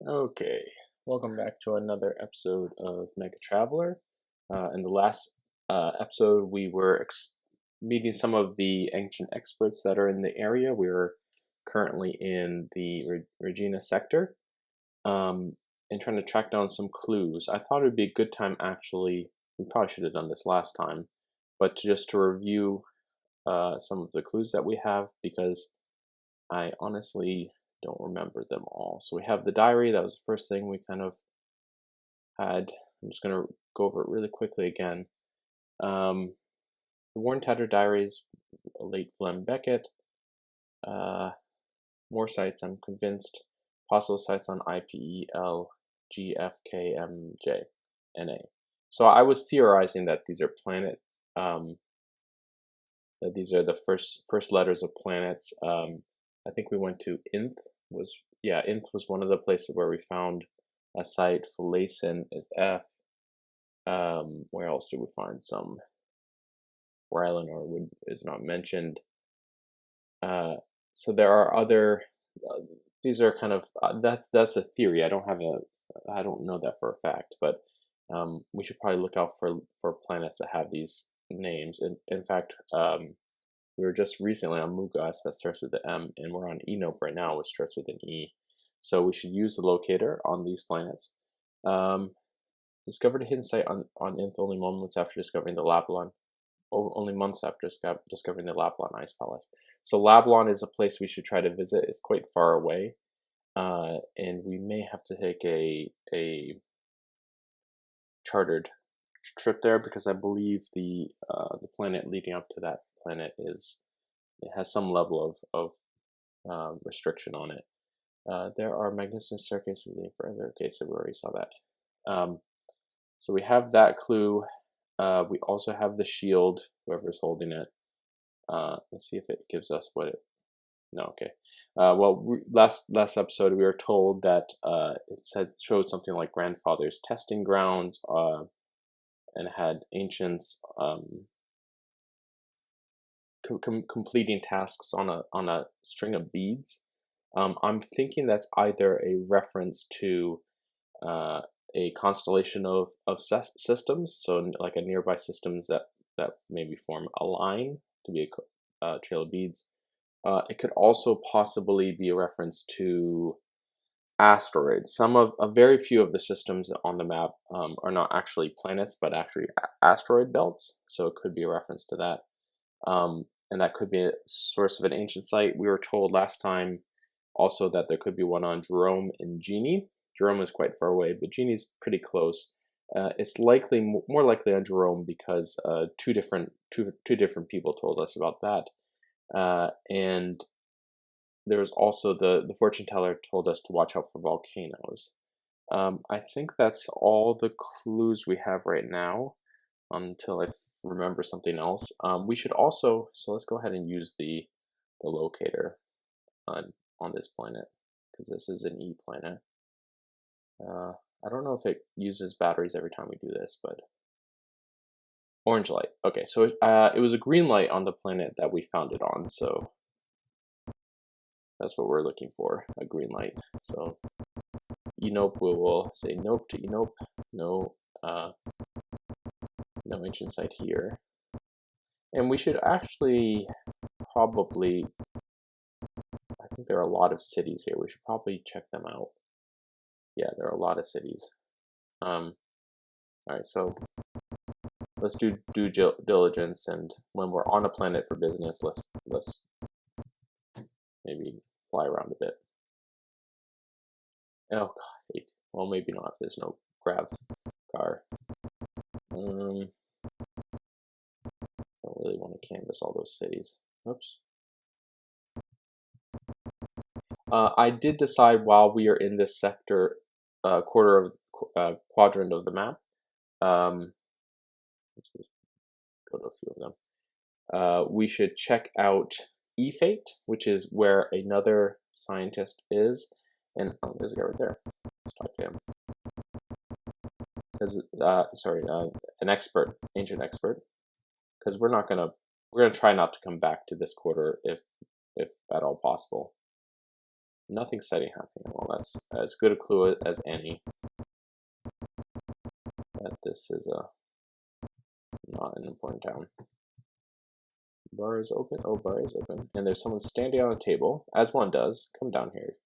Okay, welcome back to another episode of MegaTraveller. In the last episode, we were meeting some of the ancient experts that are in the area. We are currently in the Regina sector and trying to track down some clues. I thought it would be a good time, actually. We probably should have done this last time, but just to review some of the clues that we have, because I honestly don't remember them all. So we have the diary. That was the first thing we kind of had. I'm just going to go over it really quickly again. The Worn Tatter Diaries, late Glenn Beckett. More sites, I'm convinced. Possible sites on IPEL, GFKMJ, NA. So I was theorizing that these are planet, that these are the first letters of planets. I think we went to Inth. Inth was one of the places where we found a site. Falaisen is F. Where else did we find some? Where Eleanor is not mentioned. So there are other. These are kind of that's a theory. I don't know that for a fact, but we should probably look out for planets that have these names. In fact, we were just recently on Mugas, that starts with the M, and we're on Enope right now, which starts with an E. So we should use the locator on these planets. Discovered a hidden site on Inth only moments after discovering the Lablon. Only months after discovering the Lablon Ice Palace. So Lablon is a place we should try to visit. It's quite far away, and we may have to take a chartered trip there, because I believe the planet leading up to that planet has some level of restriction on it. There are magnificent staircases leading further. Okay, so we already saw that. So we have that clue. We also have the shield, whoever's holding it. Let's see if it gives us what it. No, okay. Last episode we were told that it showed something like grandfather's testing grounds, and had ancients completing tasks on a string of beads. I'm thinking that's either a reference to a constellation of systems, so like a nearby systems that maybe form a line to be a trail of beads. It could also possibly be a reference to asteroids. A very few of the systems on the map are not actually planets, but actually asteroid belts. So it could be a reference to that. And that could be a source of an ancient site. We were told last time also that there could be one on Jerome and Genie. Jerome is quite far away, but Genie's pretty close. It's likely more likely on Jerome, because two different people told us about that. And there was also the fortune teller told us to watch out for volcanoes. I think that's all the clues we have right now, until I remember something else. We should also, so let's go ahead and use the locator on this planet, because this is an E planet. I don't know if it uses batteries every time we do this, but orange light. Okay, so it was a green light on the planet that we found it on, so that's what we're looking for, a green light. So Enope, we'll say nope to Enope. No ancient site here. And we should actually probably, I think there are a lot of cities here. We should probably check them out. Yeah, there are a lot of cities. All right, so let's do due diligence, and when we're on a planet for business, let's maybe fly around a bit. Oh God, well, maybe not if there's no grav car. Don't really want to canvas all those cities. Oops. I did decide while we are in this sector, quadrant of the map. Let's just go to a few of them. We should check out E-Fate, which is where another scientist is, and there's a guy right there. Let's talk to him. An expert, ancient expert, because we're gonna try not to come back to this quarter if at all possible. Nothing exciting happening. Well, that's as good a clue as any that this is not an important town. Bar is open. Oh, bar is open. And there's someone standing on a table, as one does. Come down here.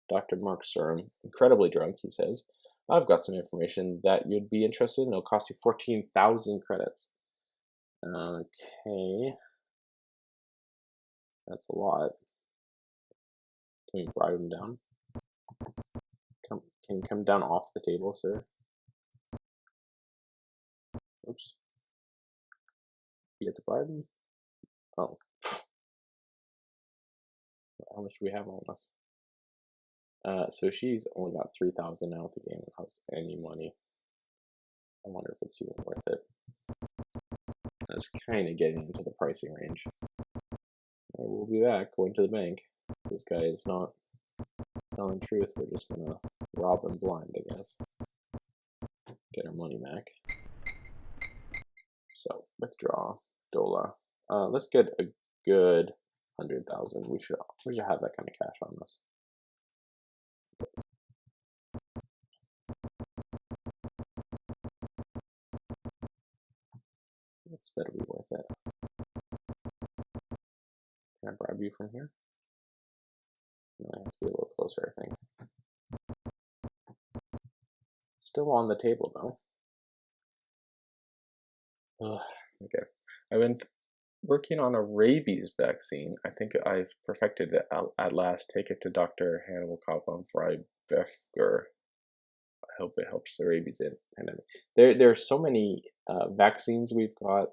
Dr. Mark Serum, incredibly drunk, he says. I've got some information that you'd be interested in. It'll cost you 14,000 credits. Okay. That's a lot. Can we bribe him down? Can you come down off the table, sir? Oops. You have to bribe him? Oh. How much do we have on us? So she's only got 3,000 now. The game costs any money. I wonder if it's even worth it. That's kind of getting into the pricing range. We'll be back, going to the bank. This guy is not telling the truth. We're just gonna rob him blind, I guess. Get our money back. So, withdraw. Dola. Let's get a good 100,000. We should have that kind of cash on us. This better be worth it. Can I bribe you from here? No, I have to be a little closer, I think. Still on the table, though. Ugh, okay. I've been working on a rabies vaccine. I think I've perfected it at last. Take it to Dr. Hannibal Kaufman Freibefger. I hope it helps the rabies pandemic. There are so many vaccines we've got.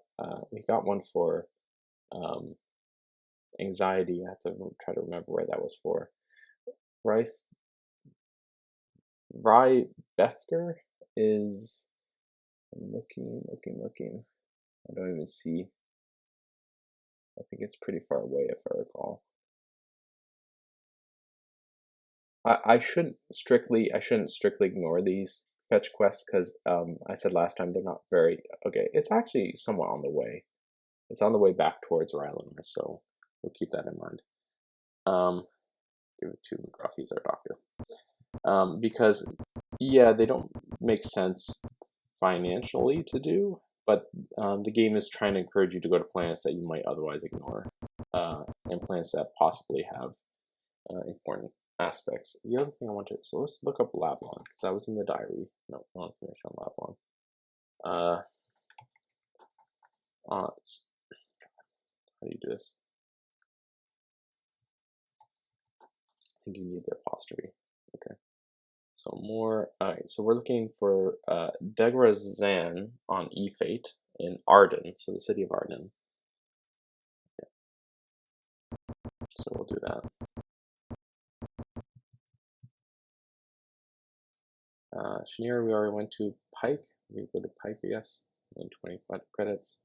We got one for anxiety. I have to try to remember where that was for. Freibefger is looking. I don't even see. I think it's pretty far away if I recall. I shouldn't strictly ignore these fetch quests because I said last time they're not very okay. It's actually somewhat on the way. It's on the way back towards Rylander, so we'll keep that in mind. Give it to McGruff, he's our doctor. Because yeah, they don't make sense financially to do, but the game is trying to encourage you to go to planets that you might otherwise ignore, and planets that possibly have important aspects. The other thing I wanted, so let's look up Lablon, because that was in the diary. No information on Lablon. How do you do this? I think you need the apostrophe. Okay. So more, alright, so we're looking for Degrazan on E-Fate in Arden, so the city of Arden. Okay. So we'll do that. Chenier, we already went to Pike. We go to Pike, I guess, and 25 credits.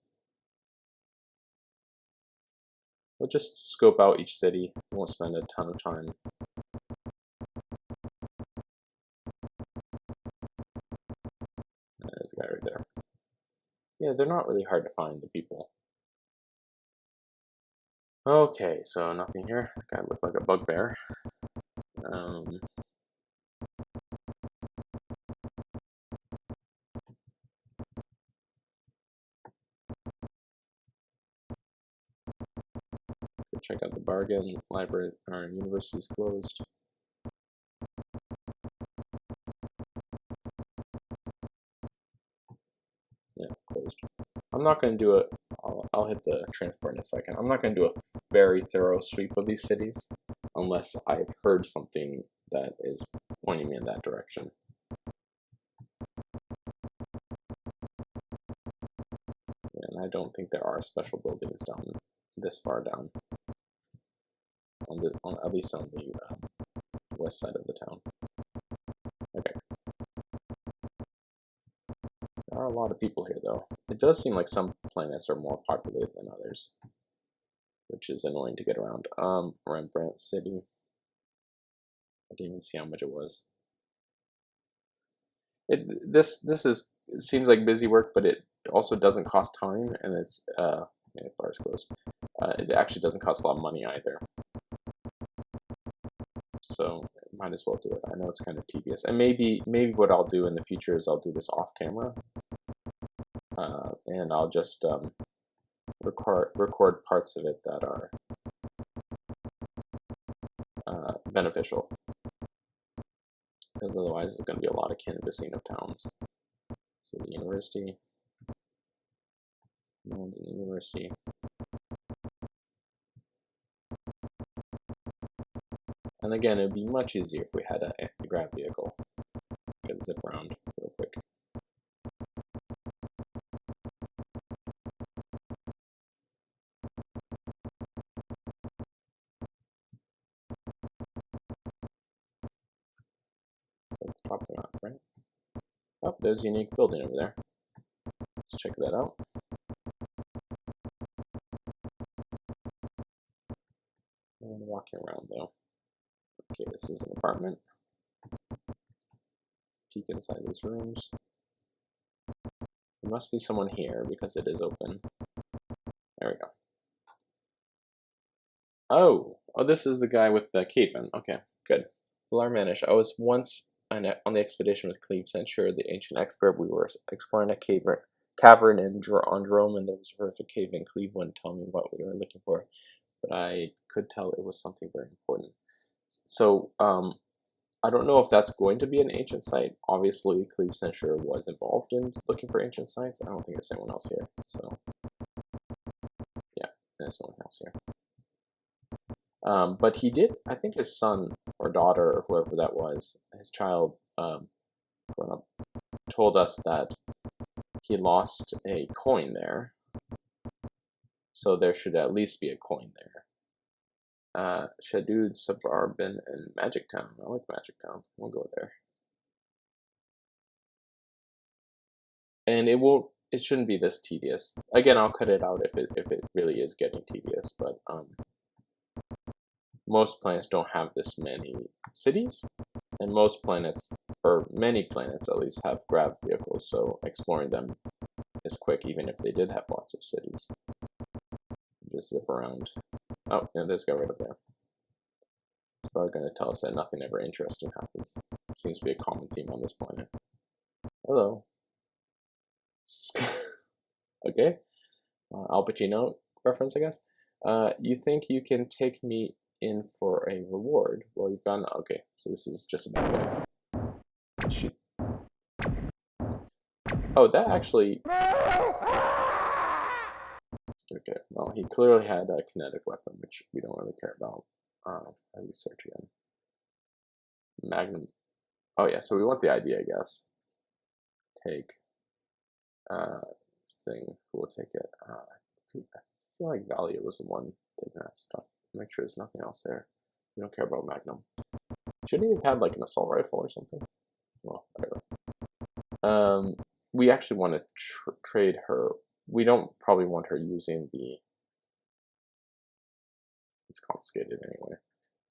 We'll just scope out each city. We won't spend a ton of time. There's a guy right there. Yeah, they're not really hard to find, the people. Okay, so nothing here. That guy looked like a bugbear. Check out the bargain. Library or university's closed. Yeah, closed. I'm not going to do it. I'll hit the transport in a second. I'm not going to do a very thorough sweep of these cities unless I've heard something that is pointing me in that direction. And I don't think there are special buildings down this far down. At least on the west side of the town. Okay. There are a lot of people here, though. It does seem like some planets are more populated than others, which is annoying to get around. Rembrandt City. I didn't even see how much it was. It seems like busy work, but it also doesn't cost time, and it's yeah, bar's closed. It actually doesn't cost a lot of money either. So might as well do it. I know it's kind of tedious, and maybe what I'll do in the future is I'll do this off camera, and I'll just record parts of it that are beneficial, because otherwise there's going to be a lot of canvassing of towns. So the university, no one's in the university. And again, it'd be much easier if we had a grab vehicle. Get zip around real quick. Top of the map, right? Oh, there's a unique building over there. Let's check that out. And walking around though. Okay, this is an apartment. Peek inside these rooms. There must be someone here because it is open. There we go. Oh, this is the guy with the caveman. Okay, good. Larmanish. I was once on the expedition with Cleve Censure, the ancient expert. We were exploring a cavern in Androme, and there was a horrific cave in Cleve wouldn't tell me what we were looking for, but I could tell it was something very important. So, I don't know if that's going to be an ancient site. Obviously, Cleve Censure was involved in looking for ancient sites. I don't think there's anyone else here. So, yeah, there's no one else here. But he did, I think his son or daughter or whoever that was, his child, grown up, told us that he lost a coin there. So there should at least be a coin there. Shadud, Suburban, and Magic Town. I like Magic Town. We'll go there. And it shouldn't be this tedious. Again, I'll cut it out if it really is getting tedious, but most planets don't have this many cities, and most planets, or many planets at least, have grab vehicles, so exploring them is quick even if they did have lots of cities. Just zip around. Oh, yeah, there's a guy right up there. It's probably going to tell us that nothing ever interesting happens. Seems to be a common theme on this planet. Hello. Okay. Al Pacino reference, I guess. You think you can take me in for a reward? Well, you've gone. Okay, so this is just about it. Shoot. Oh, that actually. Okay, well, he clearly had a kinetic weapon, which we don't really care about. Let me search again. Magnum. Oh yeah, so we want the ID, I guess. Take thing. We'll take it. I feel like Valia was the one taking that stuff. Make sure there's nothing else there. We don't care about Magnum. Shouldn't he have had like an assault rifle or something? Well, whatever. We actually want to trade her. We don't probably want her using the. It's confiscated anyway.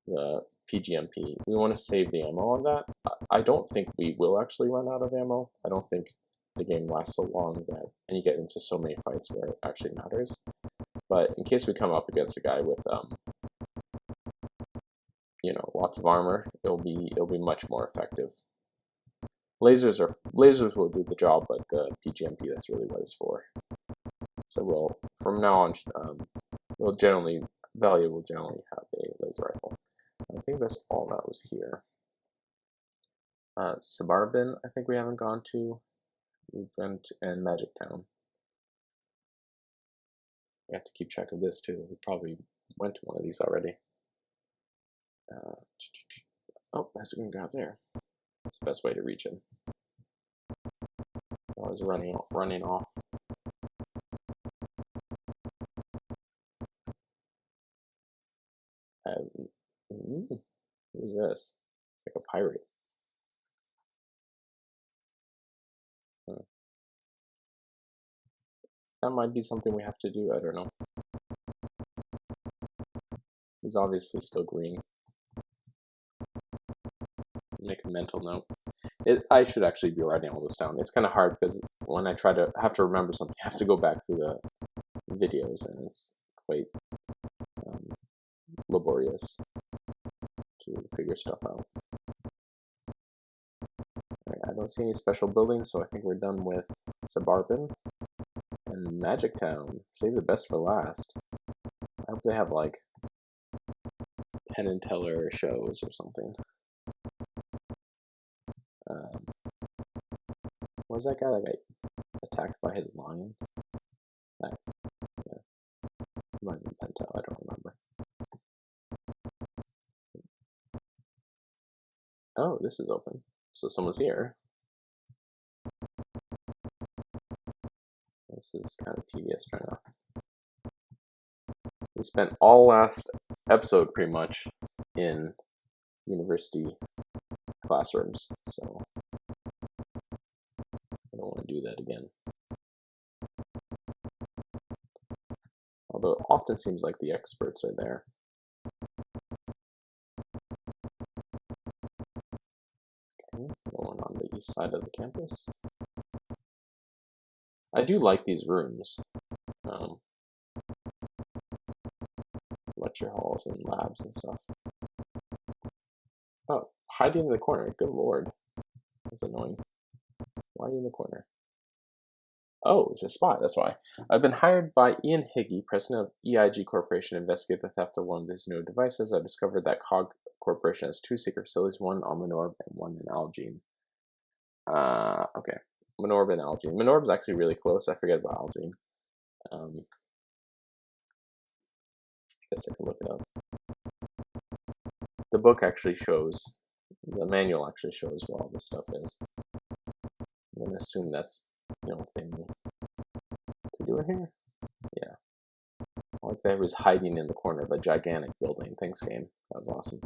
The PGMP. We want to save the ammo on that. I don't think we will actually run out of ammo. I don't think the game lasts so long that, and you get into so many fights where it actually matters. But in case we come up against a guy with, you know, lots of armor, it'll be much more effective. Lasers will do the job, but the PGMP, that's really what it's for. So from now on, Valia will generally have a laser rifle. I think that's all that was here. Suburban, I think we haven't gone to. We went in Magic Town. We have to keep track of this too. We probably went to one of these already. Oh, there's a good guy up there. That's the best way to reach him. I was running off. Who's this? Like a pirate. That might be something we have to do, I don't know. He's obviously still green. Make a mental note. I should actually be writing all this down. It's kind of hard because when I have to remember something, I have to go back through the videos, and it's quite laborious to figure stuff out. don't see any special buildings, so I think we're done with Suburban and Magic Town. Save the best for last. I hope they have like Penn and Teller shows or something. What was that guy that got attacked by his lion? That, yeah. It might have been Penn Teller, I don't remember. Oh, this is open. So someone's here. This is kind of tedious right now. We spent all last episode pretty much in university classrooms, so I don't want to do that again. Although it often seems like the experts are there. Okay, going on the east side of the campus. I do like these rooms. Lecture halls and labs and stuff. Oh, hiding in the corner. Good lord. That's annoying. Why are you in the corner? Oh, it's a spy, that's why. I've been hired by Ian Higgy, president of EIG Corporation, to investigate the theft of one of his new devices. I discovered that COG Corporation has 2 secret facilities, one on Minorb and one in Algene. Okay. Minorb and Algene. Minorb's actually really close. I forget about Algene. Guess I can look it up. The book actually shows, the manual actually shows where all this stuff is. I'm going to assume that's the only thing to do in here. Yeah. I like that he was hiding in the corner of a gigantic building. Thanks, game. That was awesome.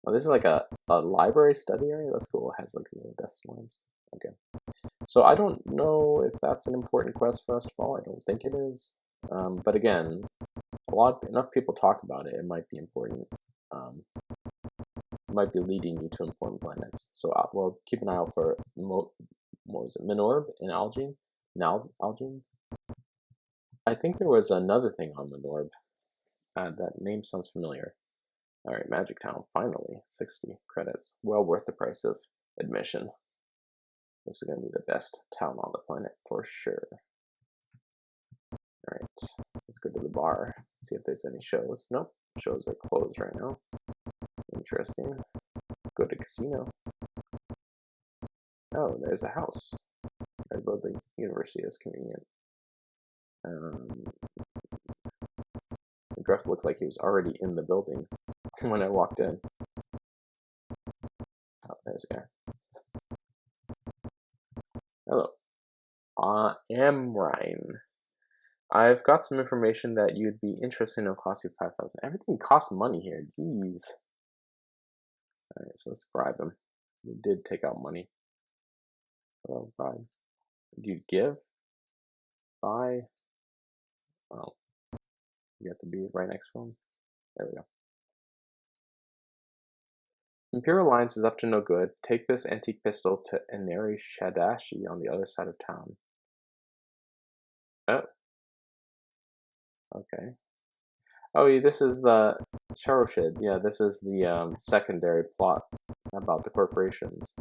Oh, this is like a library study area? That's cool. It has like little desk lamps. Okay. So I don't know if that's an important quest for us to follow. I don't think it is. But again, enough people talk about it. It might be important. It might be leading you to important planets. So we'll keep an eye out for what was it? Minorb and Algene? Algene? I think there was another thing on Minorb. That name sounds familiar. Alright, Magic Town, finally. 60 credits. Well worth the price of admission. This is going to be the best town on the planet for sure. Alright, let's go to the bar. See if there's any shows. Nope, shows are closed right now. Interesting. Go to casino. Oh, there's a house. Right above the university is convenient. The Gruff looked like he was already in the building when I walked in. Oh, there's a guy. Hello. Amrine. I've got some information that you'd be interested in. It'll cost you 5,000. Everything costs money here. Jeez. Alright, so let's bribe him. We did take out money. Oh, bribe. Do you give? Buy? Oh. You have to be right next to him. There we go. Imperial Alliance is up to no good. Take this antique pistol to Inari Shadashi on the other side of town. Oh. Okay. Oh, this is the Sharoshid. Yeah, this is the secondary plot about the corporations.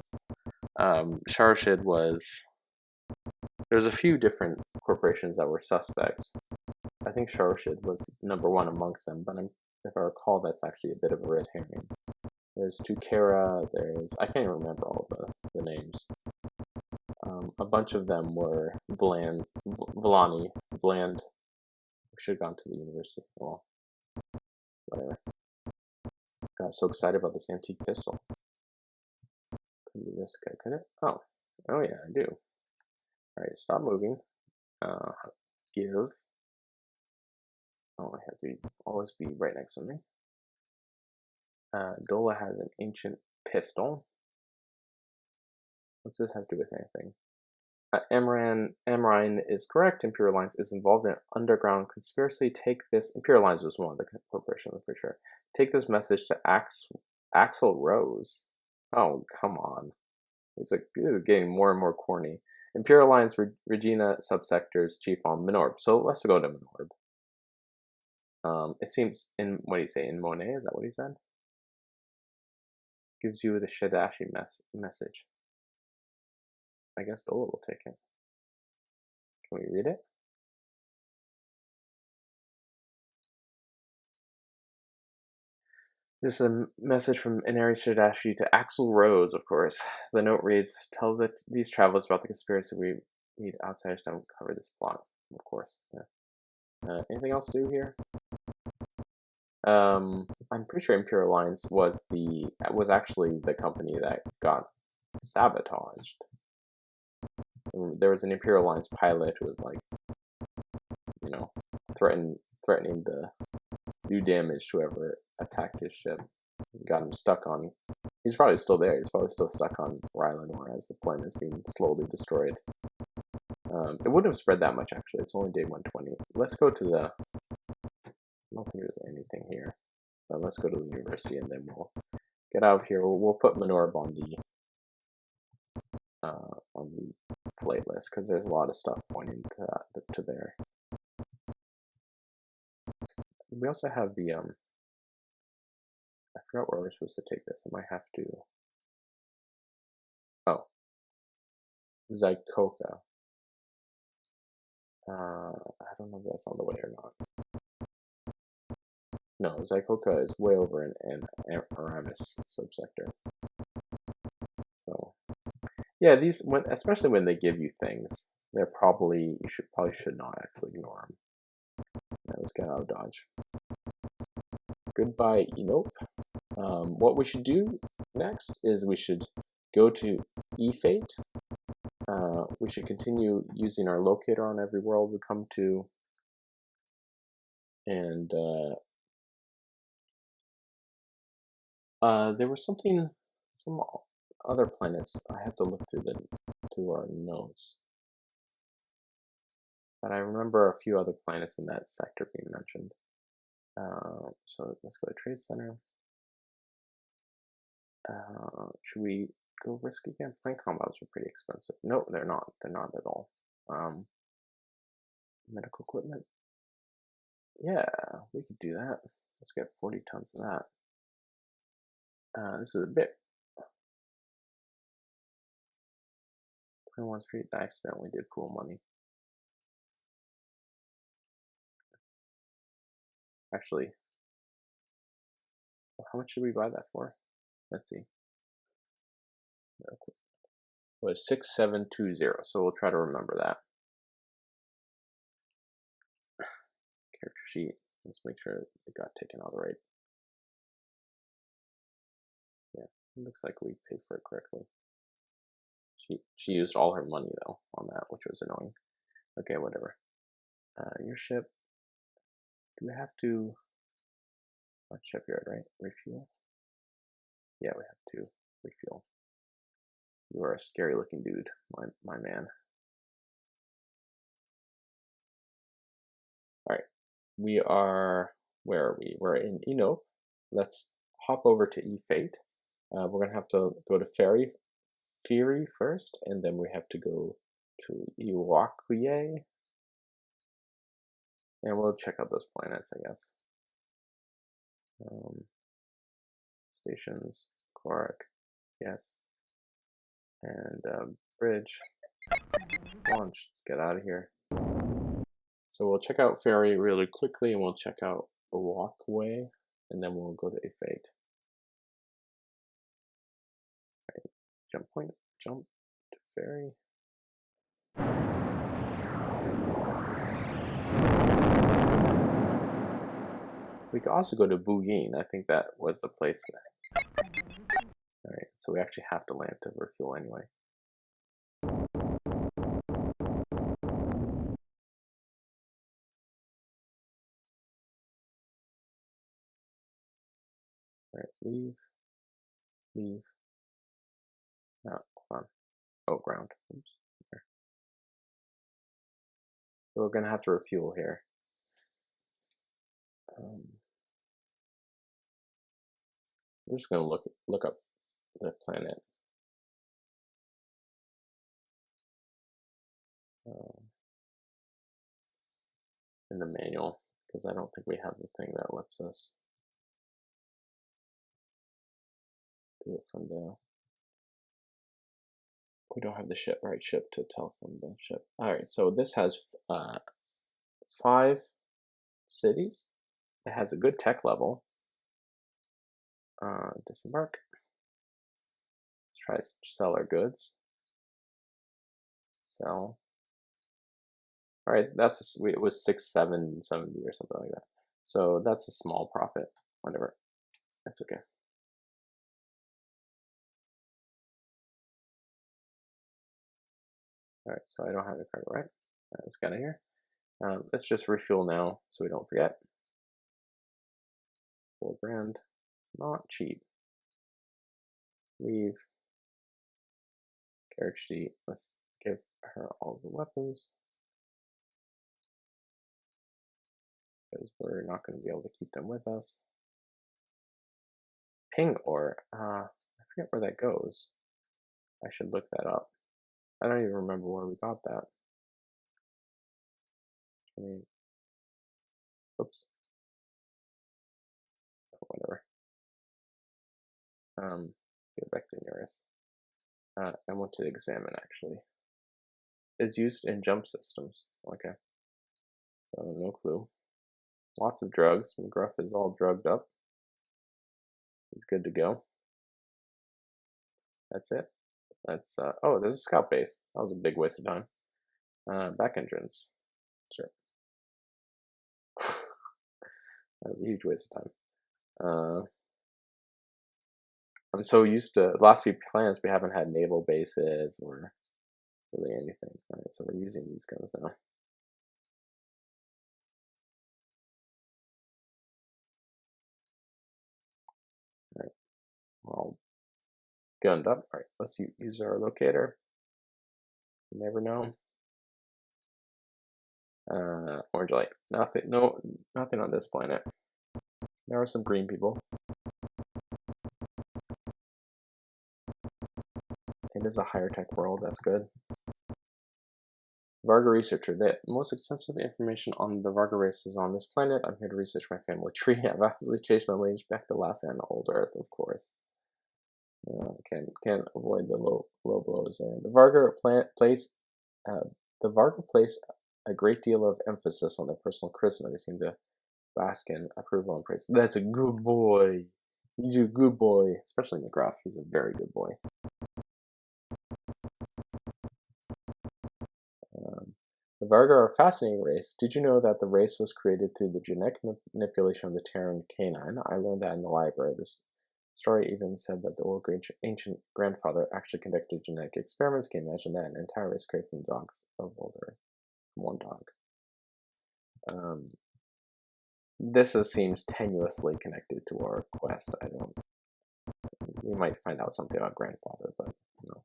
Sharoshid was... There's a few different corporations that were suspect. I think Sharoshid was #1 amongst them, but if I recall, that's actually a bit of a red herring. There's Tukara, there's... I can't even remember all the names. A bunch of them were Vland. Should have gone to the university. Well, whatever. Got so excited about this antique pistol. Could be this guy, could it? Oh yeah, I do. Alright, stop moving. Give. Oh, I have to always be right next to me. Dola has an ancient pistol. What's this have to do with anything? Amrine is correct. Imperial Alliance is involved in an underground conspiracy. Take this. Imperial Alliance was one of the corporations, I'm pretty sure. Take this message to Axel Rose. Oh, come on. It's getting more and more corny. Imperial Alliance Regina subsectors chief on Minorb. So let's go to Minorb. It seems what do you say? In Monet, is that what he said? Gives you the Shadashi message. I guess Dola will take it. Can we read it? This is a message from Inari Shadashi to Axel Rose, of course. The note reads, tell these travelers about the conspiracy. We need outsiders to cover this plot. Of course, yeah. Anything else to do here? I'm pretty sure Imperial Alliance was actually the company that got sabotaged. There was an Imperial Alliance pilot who was like, you know, threatening to do damage to whoever attacked his ship. Got him stuck on. He's probably still there. He's probably still stuck on Rylanor as the planet is being slowly destroyed. It wouldn't have spread that much actually. It's only day 120. Let's go to the. I don't think there's anything here. But let's go to the university and then we'll get out of here. We'll put Minorb on the flight list because there's a lot of stuff pointing to there. We also have the I forgot where we're supposed to take this. I might have to. Oh, Zykoka. I don't know if that's on the way or not. No, Zykoka is way over in Aramis subsector. So, yeah, these especially when they give you things, they're probably should not actually ignore them. Yeah, let's get out of Dodge. Goodbye, Enope. What we should do next is we should go to E-Fate. We should continue using our locator on every world we come to. And there was some other planets. I have to look through our notes. But I remember a few other planets in that sector being mentioned. So let's go to Trade Center. Should we go risk again? Plane combos are pretty expensive. No, they're not. They're not at all. Medical equipment. Yeah, we could do that. Let's get 40 tons of that. This is a bit. 21 Street, I accidentally did pool money. Actually, how much should we buy that for? Let's see. It was 6720, so we'll try to remember that. Character sheet. Let's make sure it got taken out right. Yeah, it looks like we paid for it correctly. She used all her money though on that, which was annoying. Okay, whatever. Your ship. Do we have to? Shipyard, right? Refuel. Yeah, we have to refuel. You are a scary looking dude, my man. Alright. We are, where are we? We're in Enope. Let's hop over to E-Fate. We're gonna have to go to Ferry first, and then we have to go to Iwakuye. And we'll check out those planets, I guess. Stations, Quark, yes. And bridge. Launch. Let's get out of here. So we'll check out Ferry really quickly, and we'll check out the walkway, and then we'll go to E-Fate. Right. Jump point. Jump to Ferry. We could also go to Bouyin. I think that was the place there. Alright, so we actually have to land to refuel anyway. Alright, leave. Leave. No, hold on. Oh, ground. Oops. There. So we're gonna have to refuel here. I'm just gonna look up the planet. In the manual, because I don't think we have the thing that lets us do it from We don't have the right ship to tell from the ship. All right, so this has 5 cities. It has a good tech level. Disembark. Let's try to sell our goods. Sell. All right, it was 6,770 or something like that. So that's a small profit. Whatever, that's okay. All right, so I don't have the credit, right? Let's get out of here. Let's just refuel now so we don't forget. 4 grand. It's not cheap. Leave. Carriage seat. Let's give her all the weapons. Because we're not going to be able to keep them with us. Ping ore. I forget where that goes. I should look that up. I don't even remember where we got that. I mean, oops. Oh, whatever. Get back to nearest. I want to examine actually. Is used in jump systems. Okay. So no clue. Lots of drugs. McGruff is all drugged up. He's good to go. That's it. That's oh, there's a scout base. That was a big waste of time. Back entrance. Sure. That was a huge waste of time. I'm so used to the last few plans we haven't had naval bases or really anything. All right, so we're using these guns now. All right, we're all gunned up. All right, let's use our locator. You never know. Orange light. Nothing. No, nothing on this planet. There are some green people. It is a higher tech world. That's good. Varga researcher. The most extensive information on the Varga race is on this planet. I'm here to research my family tree. I've actually chased my lineage back to last and old Earth, of course. Can't avoid the low blows there. The Varga place a great deal of emphasis on their personal charisma. They seem to bask in approval and praise. That's a good boy. He's a good boy, especially McGruff. He's a very good boy. The Varga are a fascinating race. Did you know that the race was created through the genetic manipulation of the Terran canine? I learned that in the library. This story even said that the old ancient grandfather actually conducted genetic experiments. Can you imagine that? An entire race created from dogs of older, from one dog. This seems tenuously connected to our quest. We might find out something about grandfather, but no.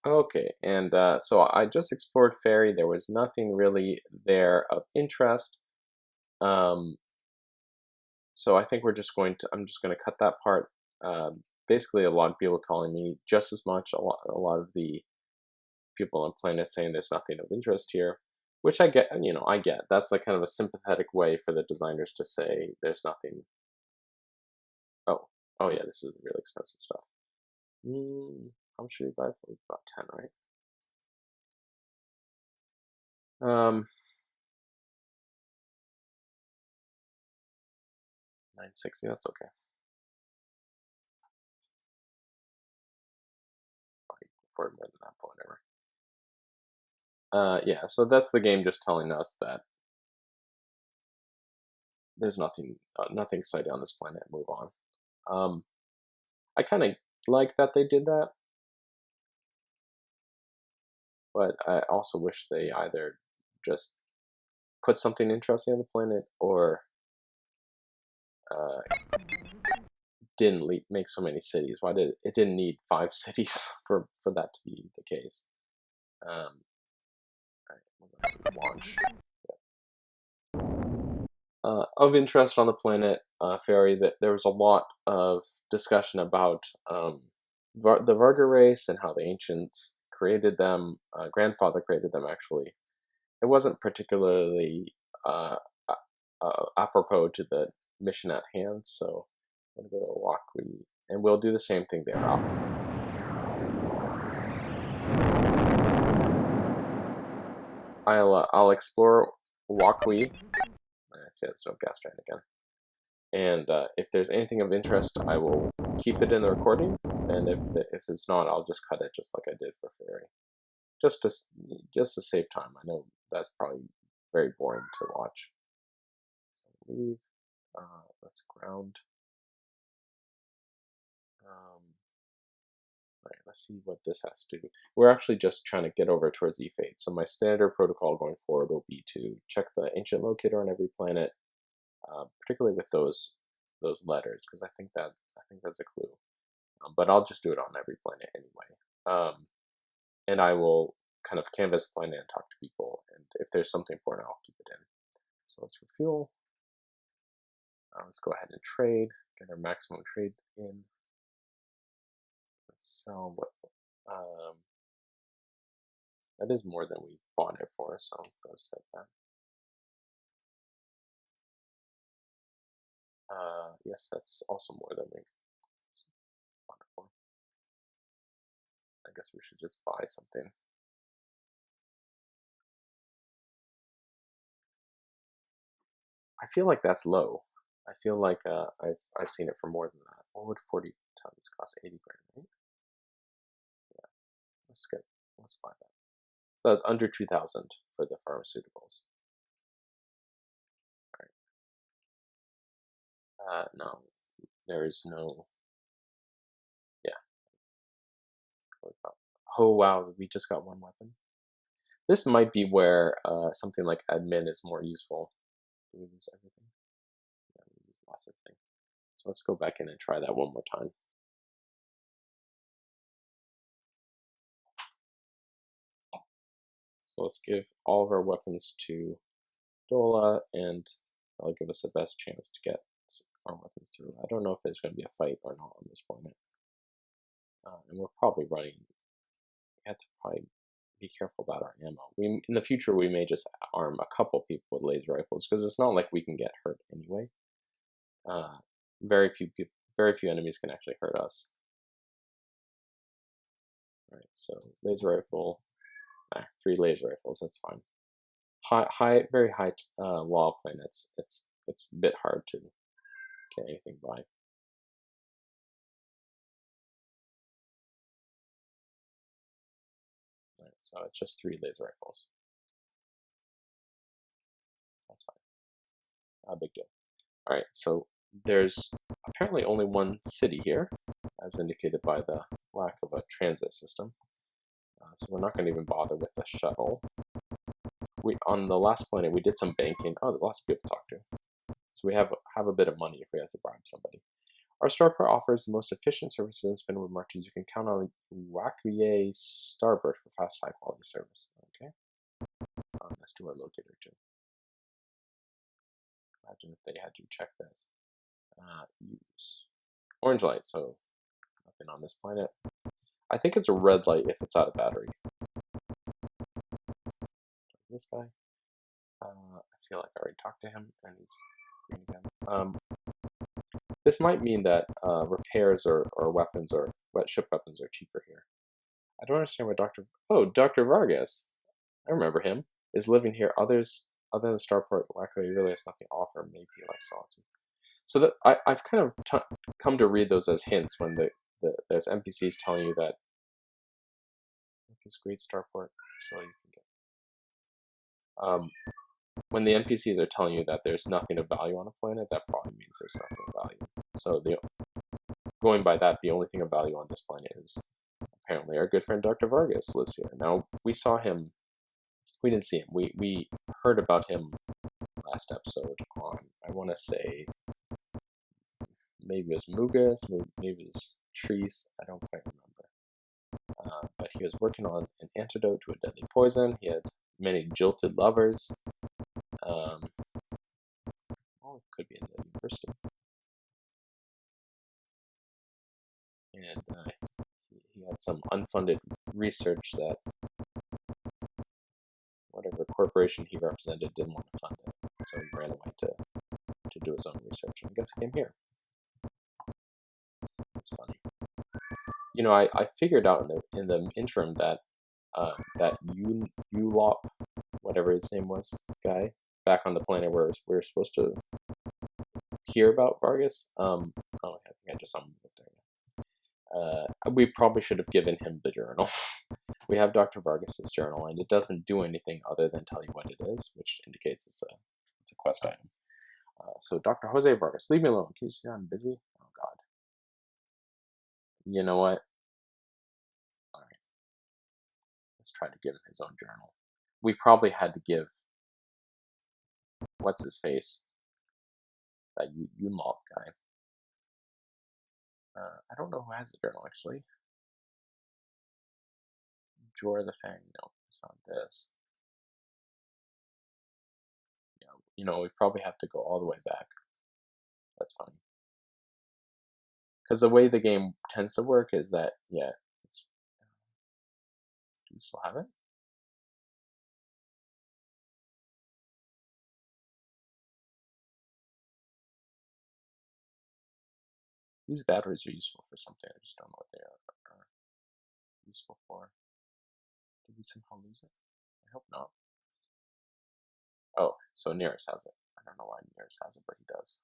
Okay, and so I just explored Ferry. There was nothing really there of interest. So I think I'm just going to cut that part. Basically, a lot of people telling me just as much. A lot of the people on planet saying there's nothing of interest here, which I get. I get. That's like kind of a sympathetic way for the designers to say there's nothing. Oh, yeah, this is really expensive stuff. How much should we buy for? About 10, right? 960. That's okay. For more than that, but whatever. Yeah. So that's the game just telling us that there's nothing exciting on this planet. Move on. I kind of like that they did that, but I also wish they either just put something interesting on the planet or didn't make so many cities. Why did it didn't need 5 cities for that to be the case? All right, launch. Of interest on the planet Fairy, that there was a lot of discussion about the Varga race and how the ancients created them. Grandfather created them, actually. It wasn't particularly apropos to the mission at hand, so I'm gonna go to Wakui, and we'll do the same thing there. I'll explore Wakui. See, it's no gas giant again. And if there's anything of interest, I will keep it in the recording. And if it's not, I'll just cut it just like I did for Fairy, just to save time. I know that's probably very boring to watch. So leave. Let's ground. Right, let's see what this has to do. We're actually just trying to get over towards E-Fate. So my standard protocol going forward will be to check the ancient locator on every planet, particularly with those letters, because I think that's a clue. But I'll just do it on every planet anyway. And I will kind of canvas the planet and talk to people. And if there's something important, I'll keep it in. So let's refuel. Let's go ahead and trade. Get our maximum trade in. Let's sell what. That is more than we bought it for, so I'm going to set that. Yes, that's also more than we bought it for. I guess we should just buy something. I feel like that's low. I feel like I've seen it for more than that. What would 40 tons cost? 80 grand, right? Yeah, let's buy that. So that was under 2,000 for the pharmaceuticals. All right. No, there is no. Yeah. Oh wow, we just got one weapon. This might be where something like admin is more useful. Do we lose everything? Yeah, we lose lots of things. So let's go back in and try that one more time. So let's give all of our weapons to Dola, and that'll give us the best chance to get our weapons through. I don't know if there's going to be a fight or not on this planet. And we're probably running. We have to probably be careful about our ammo. In the future, we may just arm a couple people with laser rifles, because it's not like we can get hurt anyway. Very few enemies can actually hurt us. All right, so laser rifle, 3 laser rifles. That's fine. Very high wall planets. It's a bit hard to get anything by. All right, so it's just 3 laser rifles. That's fine. Not a big deal. All right, so there's apparently only one city here, as indicated by the lack of a transit system. So we're not going to even bother with a shuttle. On the last planet, we did some banking. Oh, there's lots of people to talk to. So we have a bit of money if we have to bribe somebody. Our starport offers the most efficient services in Spinwood Marches. You can count on Wakuye Starboard for fast, high-quality service. Okay. Let's do our locator too. Imagine if they had to check this. Use orange light, so nothing on this planet. I think it's a red light if it's out of battery. This guy. I feel like I already talked to him, and he's green again. This might mean that repairs or weapons or ship weapons are cheaper here. I don't understand why Dr. Vargas, I remember him, is living here. Others other than Starport, Wackaway really has nothing to offer. Maybe like Solitude. So that I've kind of come to read those as hints when there's NPCs telling you that this great Starport facility you can get. When the NPCs are telling you that there's nothing of value on a planet, that probably means there's nothing of value. So going by that, the only thing of value on this planet is apparently our good friend Dr. Vargas lives here. Now, we saw him. We didn't see him. We heard about him last episode on, I want to say, maybe it was Mugas, maybe it was Trees. I don't quite remember. But he was working on an antidote to a deadly poison. He had many jilted lovers. It could be in the university. And he had some unfunded research that whatever corporation he represented didn't want to fund it. So he ran away to do his own research. And I guess he came here. That's funny. You know, I figured out in the interim that that Ulop, whatever his name was, guy back on the planet where we're supposed to hear about Vargas. Oh, I think I just saw him there. We probably should have given him the journal. We have Dr. Vargas's journal, and it doesn't do anything other than tell you what it is, which indicates it's a quest item. So Dr. Jose Vargas, leave me alone. Can you see I'm busy? Oh God. You know what? All right. Let's try to give him his own journal. We probably had to give what's his face, that Yunlop guy. I don't know who has the journal actually. Jor the Fang. No, it's not this. Yeah, you know, we probably have to go all the way back. That's funny. Because the way the game tends to work is that, yeah, it's, do we still have it? These batteries are useful for something, I just don't know what they are useful for. Did we somehow lose it? I hope not. Oh, so Nearest has it. I don't know why Nearest has it, but he does.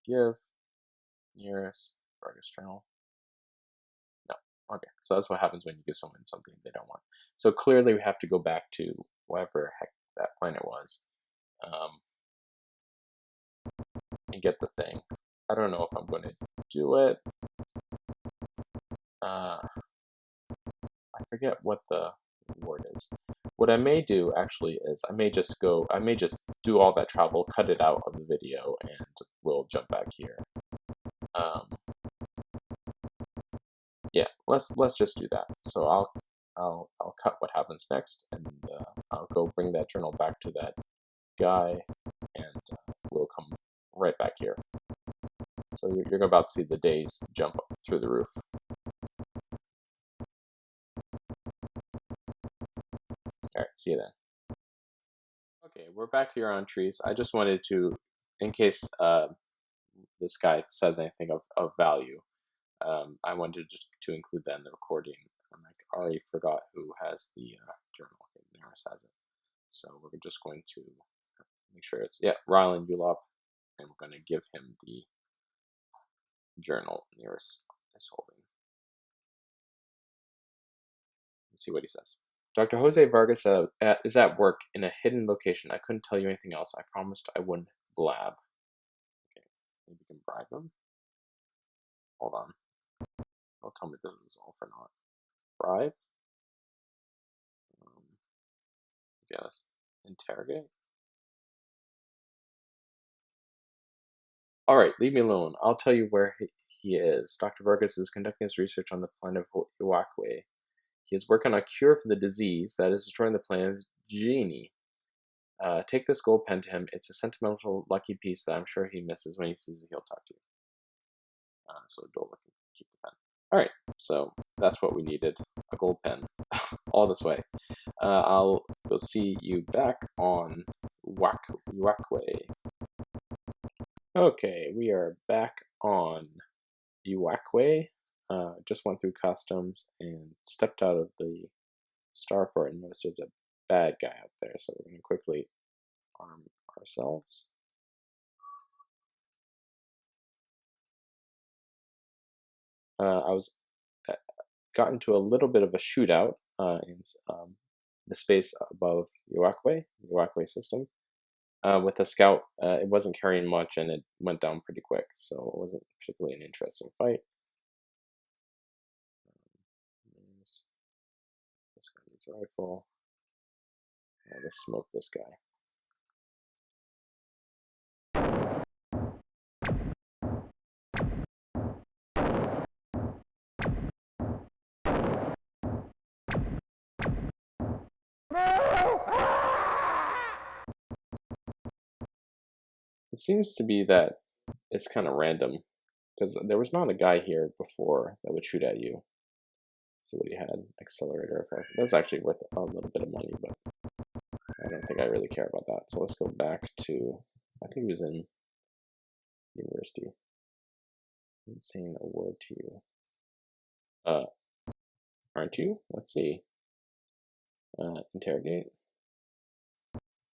Give Nearest Vargas journal. No. Okay, so that's what happens when you give someone something they don't want. So clearly we have to go back to whatever heck that planet was, and get the thing. I don't know if I'm going to do it. I forget what the reward is. What I may do actually is I may just do all that travel, cut it out of the video, and we'll jump back here. Yeah, let's just do that. So I'll cut what happens next, and I'll go bring that journal back to that guy, and we'll come right back here. So you're about to see the days jump through the roof. Alright, see you then. Okay, we're back here on trees. I just wanted to, in case this guy says anything of value, I wanted to include that in the recording. I already forgot who has the journal. I think Nearest has it. So we're just going to make sure it's, yeah, Rylan Ulop, and we're going to give him the journal Nearest is holding. Let's see what he says. Dr. Jose Vargas is at work in a hidden location. I couldn't tell you anything else. I promised I wouldn't blab. Okay, maybe we can bribe him. Hold on. Don't tell me this is all for naught. Bribe? Yeah, let's interrogate. Alright, leave me alone. I'll tell you where he is. Dr. Vargas is conducting his research on the planet of Iwakwe. He is working on a cure for the disease that is destroying the planet Genie. Take this gold pen to him. It's a sentimental, lucky piece that I'm sure he misses. When he sees it, he'll talk to you. So don't keep the pen. Alright, so that's what we needed. A gold pen. All this way. We'll see you back on Iwakwe. Okay, we are back on Iwakwe. Just went through customs and stepped out of the starport and noticed there's a bad guy out there, so we're going to quickly arm ourselves. I got into a little bit of a shootout in the space above Iwakwe, the Iwakwe system, with a scout. It wasn't carrying much, and it went down pretty quick, so it wasn't particularly an interesting fight. This guy's rifle. Let's smoke this guy. It seems to be that it's kind of random, because there was not a guy here before that would shoot at you. Let's see what he had. Accelerator effect. That's actually worth a little bit of money, but I don't think I really care about that. So let's go back to, I think he was in university. I'm saying a word to you. Aren't you? Let's see. Interrogate.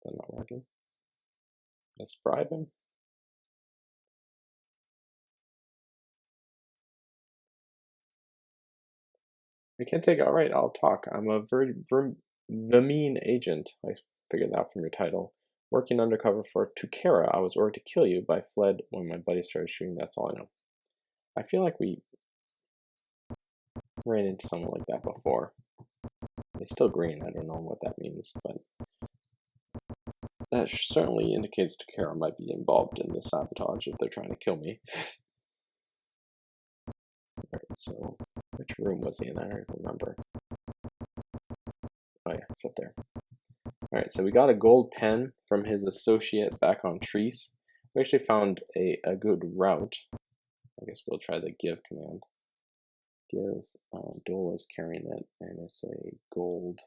That's not working. Let's bribe him. I can't take it. All right, I'll talk. I'm a Vermine agent. I figured that out from your title. Working undercover for Tukera. I was ordered to kill you, but I fled when my buddy started shooting. That's all I know. I feel like we ran into someone like that before. It's still green. I don't know what that means, but that certainly indicates Takara might be involved in the sabotage if they're trying to kill me. Alright, so which room was he in? I don't even remember. Oh yeah, it's up there. Alright, so we got a gold pen from his associate back on Treese. We actually found a good route. I guess we'll try the give command. Give, Dole is carrying it, and it's a gold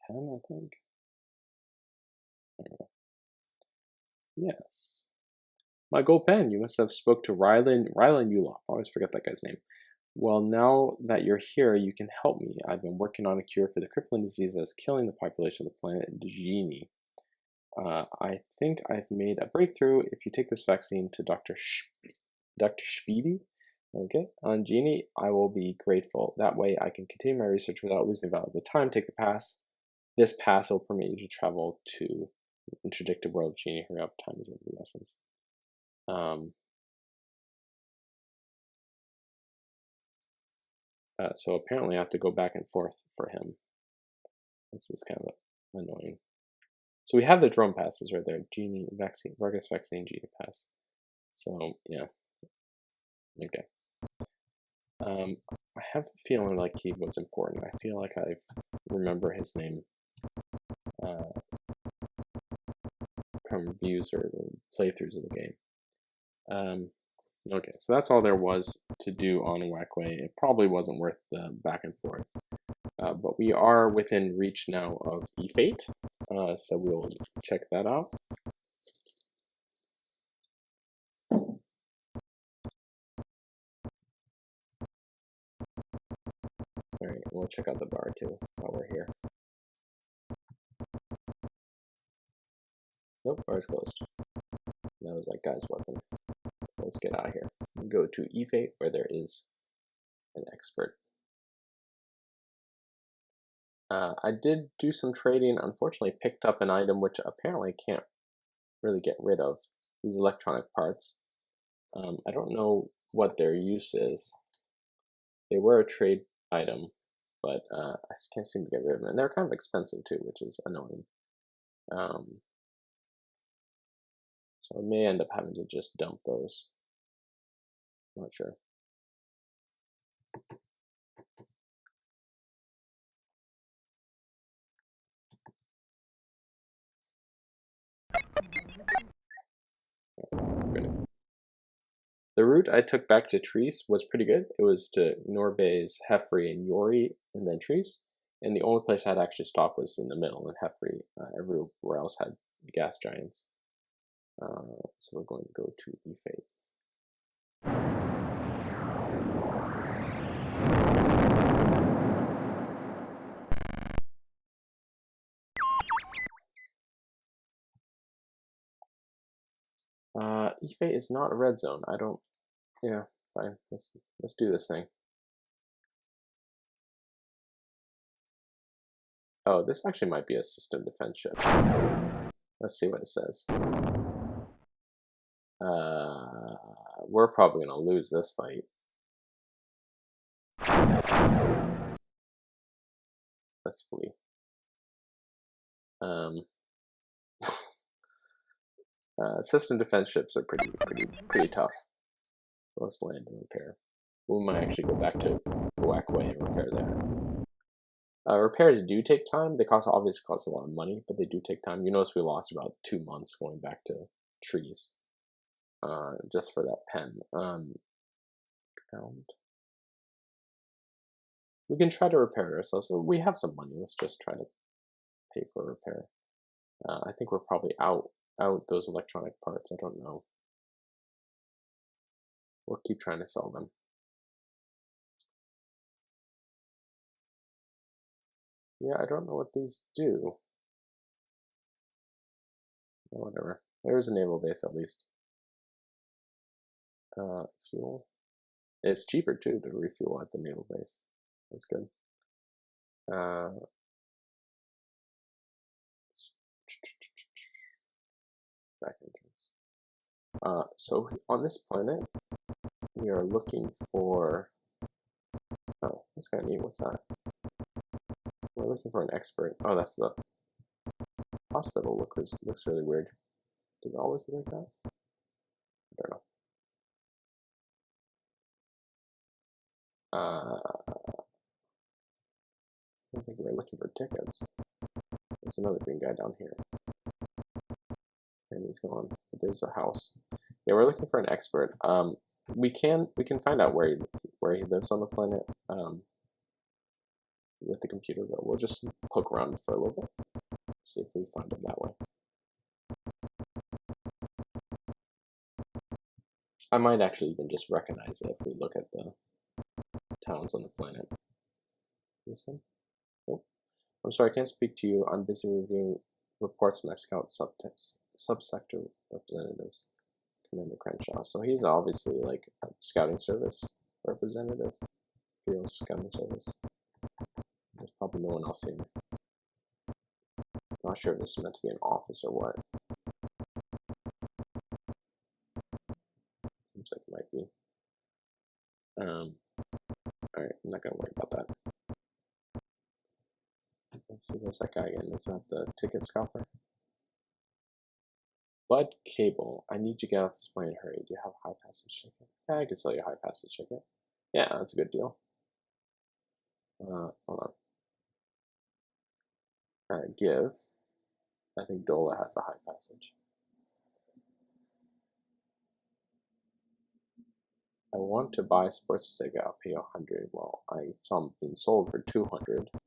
pen, I think. Yes. My gold pen, you must have spoke to Rylan Yuloff. I always forget that guy's name. Well, now that you're here, you can help me. I've been working on a cure for the crippling disease that's killing the population of the planet Genie. I think I've made a breakthrough. If you take this vaccine to Dr. Speedy, okay, on Genie, I will be grateful. That way I can continue my research without losing valuable time. Take the pass. This pass will permit you to travel to interdicted world of Genie. Hurry up, time is of the essence. So apparently I have to go back and forth for him. This is kind of annoying. So we have the drone passes right there. Genie vaccine, Vargas vaccine, Genie pass. So yeah, okay. I have a feeling like he was important. I feel like I remember his name from views or playthroughs of the game. Okay, so that's all there was to do on Wackway. It probably wasn't worth the back and forth. But we are within reach now of E-Fate, so we'll check that out. Alright, we'll check out the bar too while we're here. Nope, bar's closed. That was that guy's weapon. So let's get out of here and go to E-Fate where there is an expert. I did do some trading, unfortunately picked up an item which apparently I can't really get rid of, these electronic parts. I don't know what their use is. They were a trade item, but I can't seem to get rid of them. And they're kind of expensive too, which is annoying. So I may end up having to just dump those. Not sure. The route I took back to Treese was pretty good. It was to Norbay's, Heffrey, and Yori, and then Treese. And the only place I had actually stopped was in the middle in Heffrey. Everywhere else had gas giants. So we're going to go to E-Fate. E-Fate is not a red zone. I don't. Yeah, fine. Let's do this thing. Oh, this actually might be a system defense ship. Let's see what it says. We're probably gonna lose this fight. Let's flee. System defense ships are pretty tough. So let's land and repair. We might actually go back to Wackway and repair there. Repairs do take time. They obviously cost a lot of money, but they do take time. You notice we lost about 2 months going back to Trees, just for that pen. We can try to repair it ourselves. So we have some money. Let's just try to pay for a repair. I think we're probably out those electronic parts. I don't know. We'll keep trying to sell them. Yeah, I don't know what these do. Oh, whatever. There's a naval base at least. Fuel. It's cheaper too to refuel at the naval base. That's good. Back entrance. So on this planet, we are looking for. Oh, that's kind of neat. What's that? We're looking for an expert. Oh, that's the hospital. Looks really weird. Does it always look like that? I don't know. I think we're looking for tickets. There's another green guy down here. And he's gone. There's a house. Yeah, we're looking for an expert. We can find out where he lives on the planet with the computer, but we'll just poke around for a little bit. See if we find him that way. I might actually even just recognize it if we look at the towns on the planet. Listen. Oh, I'm sorry, I can't speak to you. I'm busy reviewing reports from my scout subsector representatives. Commander Crenshaw. So he's obviously like a scouting service representative. Imperial Scouting Service. There's probably no one else here. Not sure if this is meant to be an office or what. Seems like it might be. Alright, I'm not gonna worry about that. Let's see, there's that guy again. Is that the ticket scalper? Bud Cable. I need you to get off this plane. Hurry. Do you have a high passage ticket? Yeah, I can sell you a high passage ticket. Yeah, that's a good deal. Hold on. Give. I think Dola has a high passage. I want to buy a sports ticket. I'll pay 100. Well, I saw them being sold for 200. I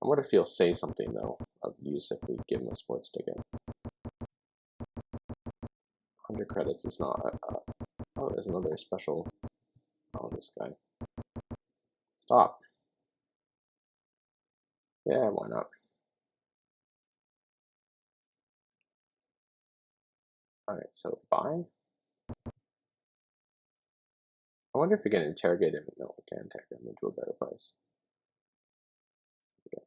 wonder if he'll say something though of use if we give him a sports ticket. 100 credits is not. Oh, there's another special on this guy. Stop. Yeah, why not? Alright, so buy. I wonder if we can interrogate him. No, we can't interrogate him into a better price. Okay.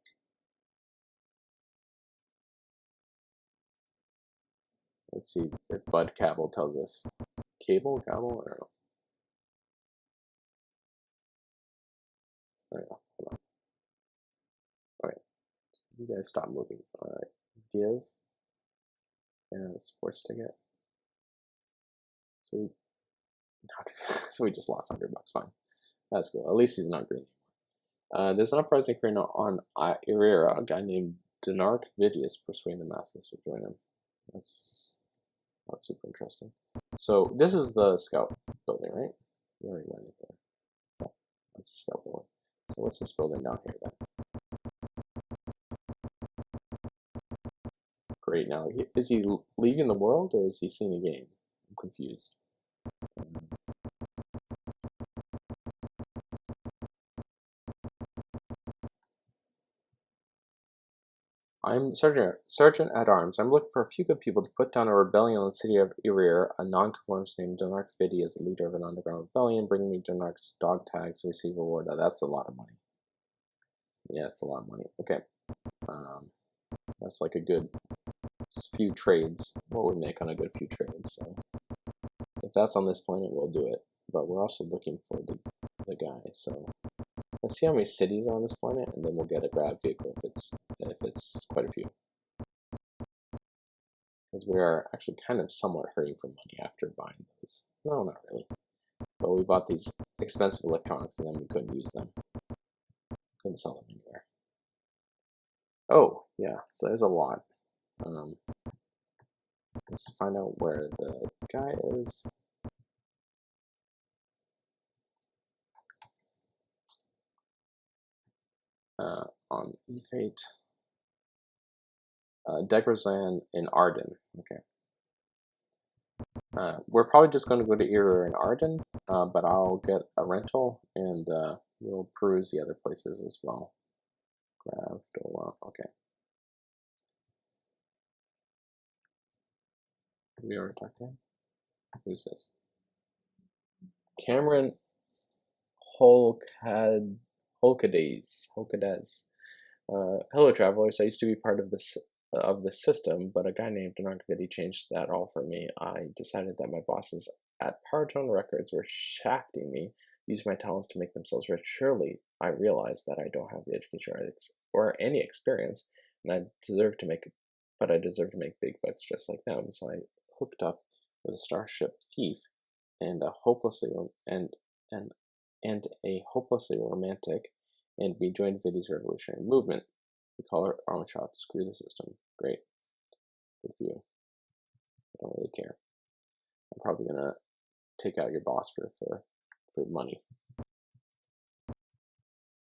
Let's see if Bud Cable tells us. Cable? Cable? I don't know. There we go. Hold on. Alright. You guys stop moving. Alright. Give. And a sports ticket. So we just lost $100. Fine. That's cool. At least he's not green. There's an uprising occurring on Irera. A guy named Denark Vidius persuading the masses to join him. That's not super interesting. So this is the scout building, right? We already went in there. Yeah, that's the scout building. So what's this building down here then? Great. Now, is he leaving the world or is he seeing a game? I'm confused. I'm Sergeant at Arms. I'm looking for a few good people to put down a rebellion on the city of Irir. A nonconformist named Donark Vidi is the leader of an underground rebellion. Bring me Donark's dog tags and receive a reward. Now, that's a lot of money. Yeah, it's a lot of money. Okay. That's like a good few trades. What would we make on a good few trades? So if that's on this planet, we'll do it. But we're also looking for the guy. So let's see how many cities are on this planet, and then we'll get a grab vehicle if it's quite a few. Because we are actually kind of somewhat hurting for money after buying those. No, not really. But we bought these expensive electronics, and then we couldn't use them. Couldn't sell them anywhere. Oh, yeah. So there's a lot. Let's find out where the guy is. On E-Fate. Degrazan in Arden. Okay. We're probably just going to go to Erie and Arden, but I'll get a rental and we'll peruse the other places as well. Gravdola, okay. We already talked to him? Who's this? Cameron Holcades. Hello, travelers. I used to be part of the system, but a guy named Denarkvidi changed that all for me. I decided that my bosses at Partone Records were shafting me, using my talents to make themselves rich. Surely, I realized that I don't have the education or any experience, and I deserve to make big bucks just like them. So I hooked up with a starship thief and a hopelessly romantic, and we joined Vidi's revolutionary movement. We call her Arm Shot. Screw the system. Great. Good for you. I don't really care. I'm probably gonna take out your boss for money.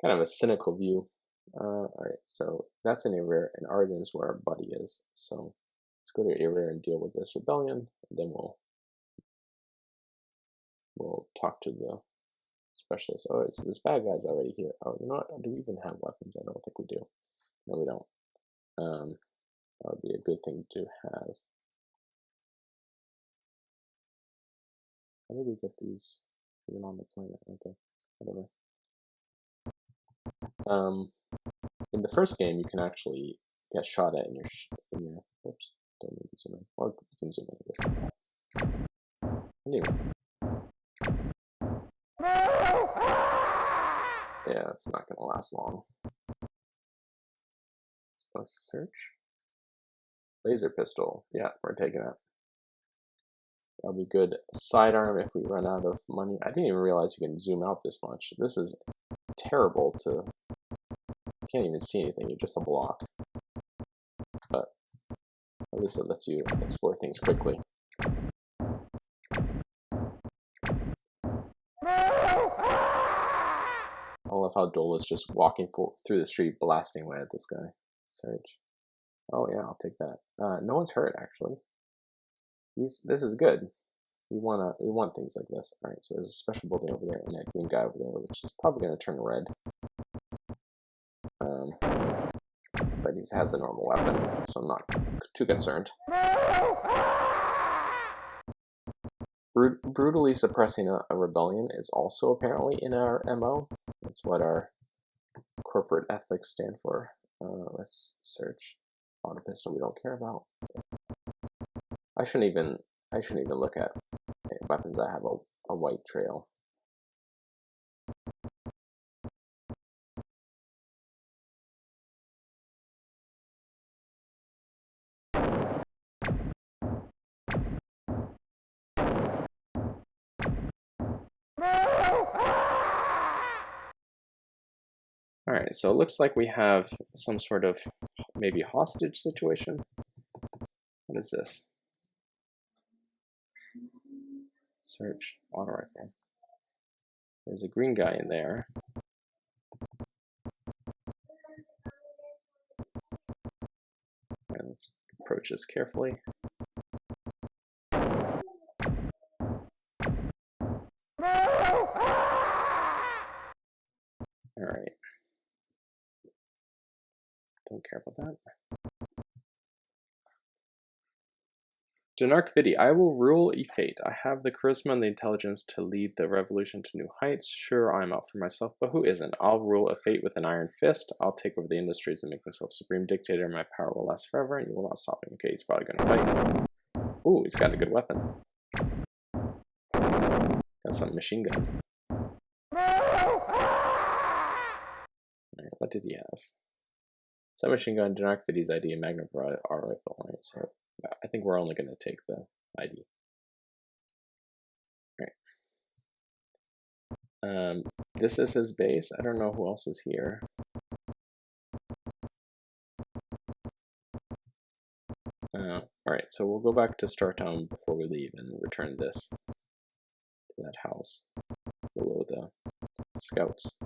Kind of a cynical view. Alright, so that's in Erie, and Arden is where our buddy is. So let's go to Erie and deal with this rebellion, and then we'll talk to the specialist. Oh, so this bad guy's already here. Oh, you know what? Do we even have weapons? I don't think we do. No, we don't. That would be a good thing to have. How did we get these even on the planet? Okay, whatever. In the first game, you can actually get shot at in your whoops, don't need to zoom in. Or you can zoom in, I guess. Anyway. Yeah, it's not gonna last long. So let's search. Laser pistol. Yeah, we're taking that. That'll be good sidearm if we run out of money. I didn't even realize you can zoom out this much. This is terrible to... You can't even see anything, you're just a block. But at least it lets you explore things quickly. I love how Dola's just walking through the street blasting away at this guy. Search. Oh yeah, I'll take that. No one's hurt actually. This is good. We want things like this. Alright, so there's a special building over there and that green guy over there, which is probably gonna turn red. But he has a normal weapon, so I'm not too concerned. Brutally suppressing a rebellion is also apparently in our MO. That's what our corporate ethics stand for. Let's search. Auto pistol we don't care about. I shouldn't even look at weapons that have a white trail. Alright, so it looks like we have some sort of maybe hostage situation. What is this? Search auto rifle. There's a green guy in there. And let's approach this carefully. Alright. Don't care about that. Denarkvidi, I will rule a fate. I have the charisma and the intelligence to lead the revolution to new heights. Sure, I'm out for myself, but who isn't? I'll rule a fate with an iron fist. I'll take over the industries and make myself supreme dictator. My power will last forever, and you will not stop me. Okay, he's probably going to fight. Ooh, he's got a good weapon. Got some machine gun. Right, what did he have? Submachine gun, Denarkvidi's ID, and Magnum R rifle. Right, so I think we're only going to take the ID. Right. This is his base. I don't know who else is here. Alright, so we'll go back to Startown before we leave and return this to that house below the scouts.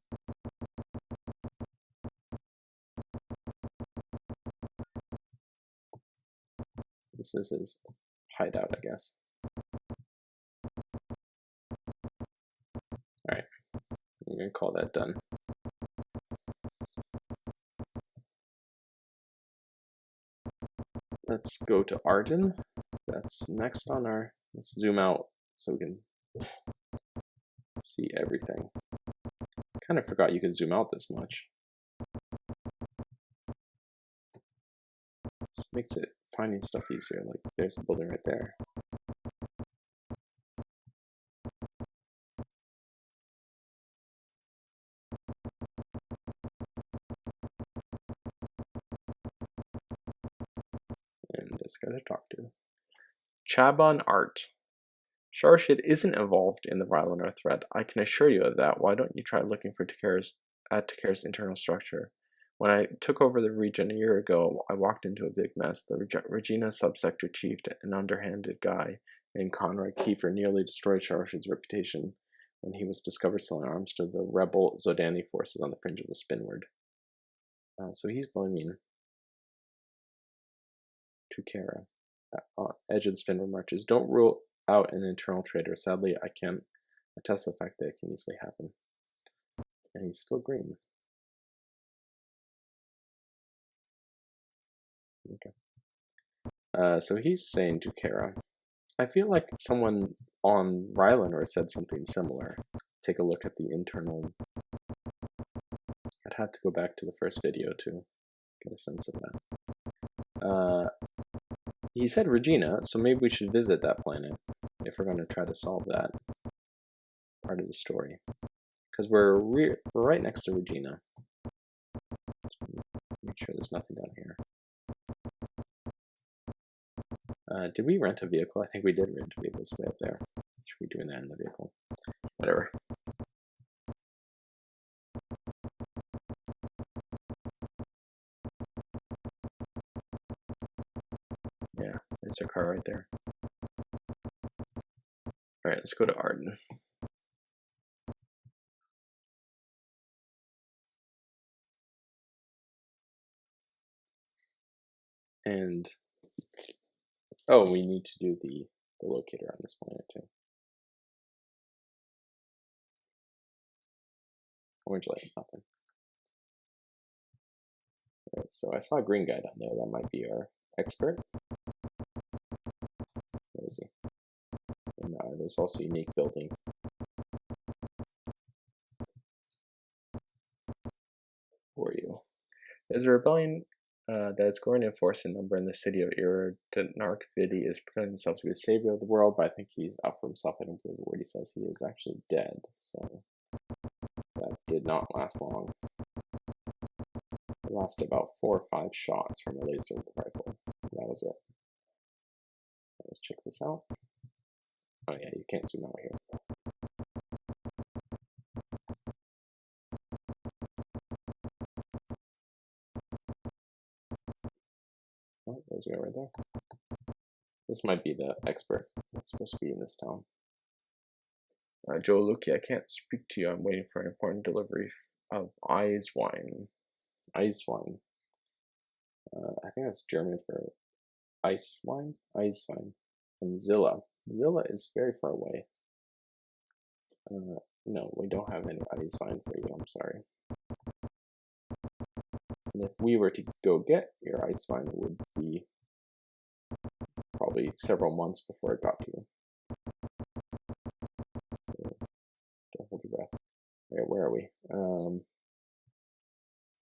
This is his hideout, I guess. gonna call that done. Let's go to Arden. That's next on our, let's zoom out so we can see everything. Kind of forgot you could zoom out this much. This makes it finding stuff easier. Like there's a building right there. And this guy to talk to. Chaban Art. Sharshid isn't involved in the Rylander threat. I can assure you of that. Why don't you try looking for Taker's internal structure? When I took over the region a year ago, I walked into a big mess. The Regina subsector chief, an underhanded guy named Conrad Kiefer, nearly destroyed Sharshid's reputation when he was discovered selling arms to the rebel Zodani forces on the fringe of the Spinward. So he's blaming Tukera. Edge of the Spinward marches. Don't rule out an internal traitor. Sadly, I can't attest the fact that it can easily happen. And he's still green. Okay. So he's saying to Kara, I feel like someone on Rylander said something similar. Take a look at the internal. I'd have to go back to the first video to get a sense of that. He said Regina, so maybe we should visit that planet if we're going to try to solve that part of the story. Because we're right next to Regina. Make sure there's nothing down here. Did we rent a vehicle? I think we did rent a vehicle. It's way up there. Should we be doing that in the vehicle? Whatever. Yeah, there's a car right there. Alright, let's go to Arden. And oh, we need to do the locator on this planet too. Orange light, nothing. Alright, so I saw a green guy down there. That might be our expert. Where is he? And there's also a unique building. Who are you? There's a rebellion that is growing in force and number in the city of Narkvidi is pretending himself to be the savior of the world, but I think he's out for himself. I don't believe the word he says. He is actually dead, so that did not last long. It lasted about 4 or 5 shots from a laser rifle. That was it. Let's check this out. Oh yeah, you can't zoom out here. Oh, there's a guy right there. This might be the expert. It's supposed to be in this town. Joe Luki, I can't speak to you. I'm waiting for an important delivery of Eis wine. Eis wine. I think that's German for ice wine. Eis wine. And Zilla. Zilla is very far away. No, we don't have any Eis wine for you. I'm sorry. And if we were to go get your Eis wine, it would be probably several months before it got to you. So don't hold your breath. Right, where are we?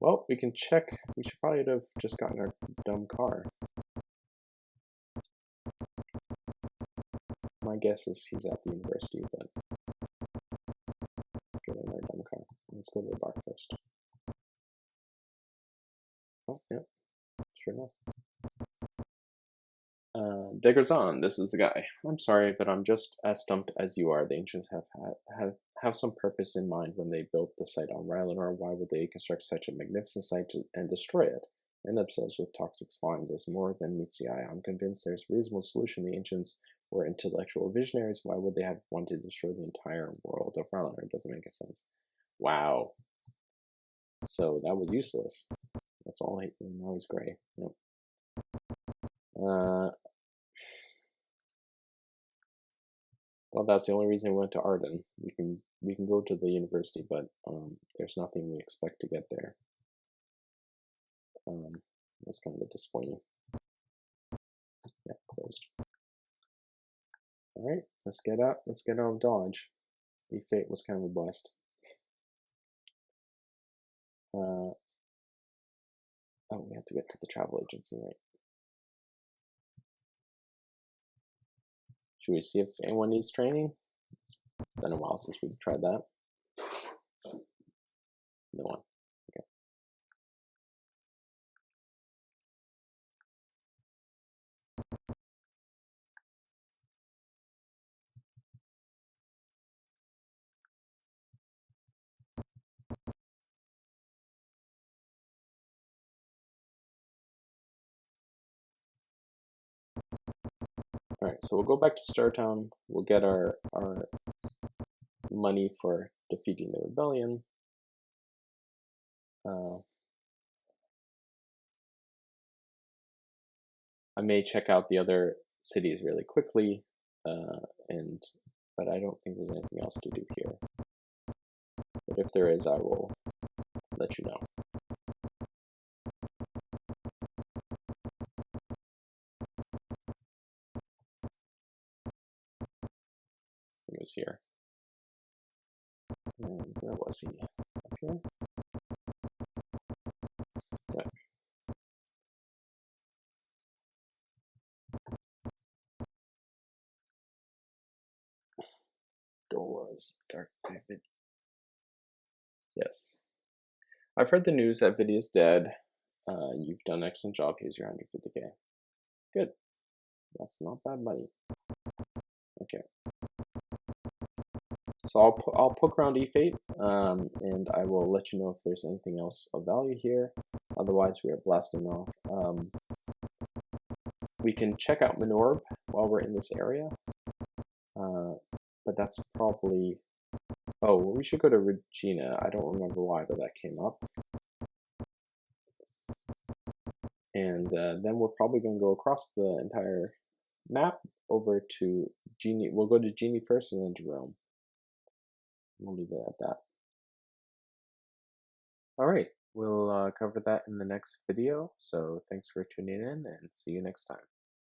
Well, we can check. We should probably have just gotten our dumb car. My guess is he's at the university, but let's get in our dumb car. Let's go to the bar first. Oh, yep. Sure enough. Degrazon, this is the guy. I'm sorry, but I'm just as stumped as you are. The ancients have some purpose in mind when they built the site on Rylander. Why would they construct such a magnificent site and destroy it? And themselves with toxic slime. There's more than meets the eye. I'm convinced there's a reasonable solution. The ancients were intellectual visionaries. Why would they have wanted to destroy the entire world of Rylander? It doesn't make sense. Wow. So that was useless. That's all now he's gray. Yep. Well, that's the only reason we went to Arden. We can go to the university, but there's nothing we expect to get there. That's kind of disappointing. Yeah, closed. All right, let's get up. Let's get out of Dodge. E-Fate was kind of a bust. Oh, we have to get to the travel agency, right? Should we see if anyone needs training? It's been a while since we've tried that. No one. Okay. All right, so we'll go back to Startown. We'll get our money for defeating the rebellion. I may check out the other cities really quickly, but I don't think there's anything else to do here. But if there is, I will let you know. He was here. And where was he? Up here? Yeah. Goal was Dark David. Yes. I've heard the news that Vidya is dead. You've done an excellent job. Here's your 150k. Good. That's not bad money. Okay. So I'll poke around E-Fate, and I will let you know if there's anything else of value here. Otherwise, we are blasting off. We can check out Minorb while we're in this area, but that's probably... Oh, well, we should go to Regina. I don't remember why, but that came up. And then we're probably going to go across the entire map over to Genie. We'll go to Genie first and then to Rome. We'll leave it at that. All right, we'll cover that in the next video. So thanks for tuning in and see you next time.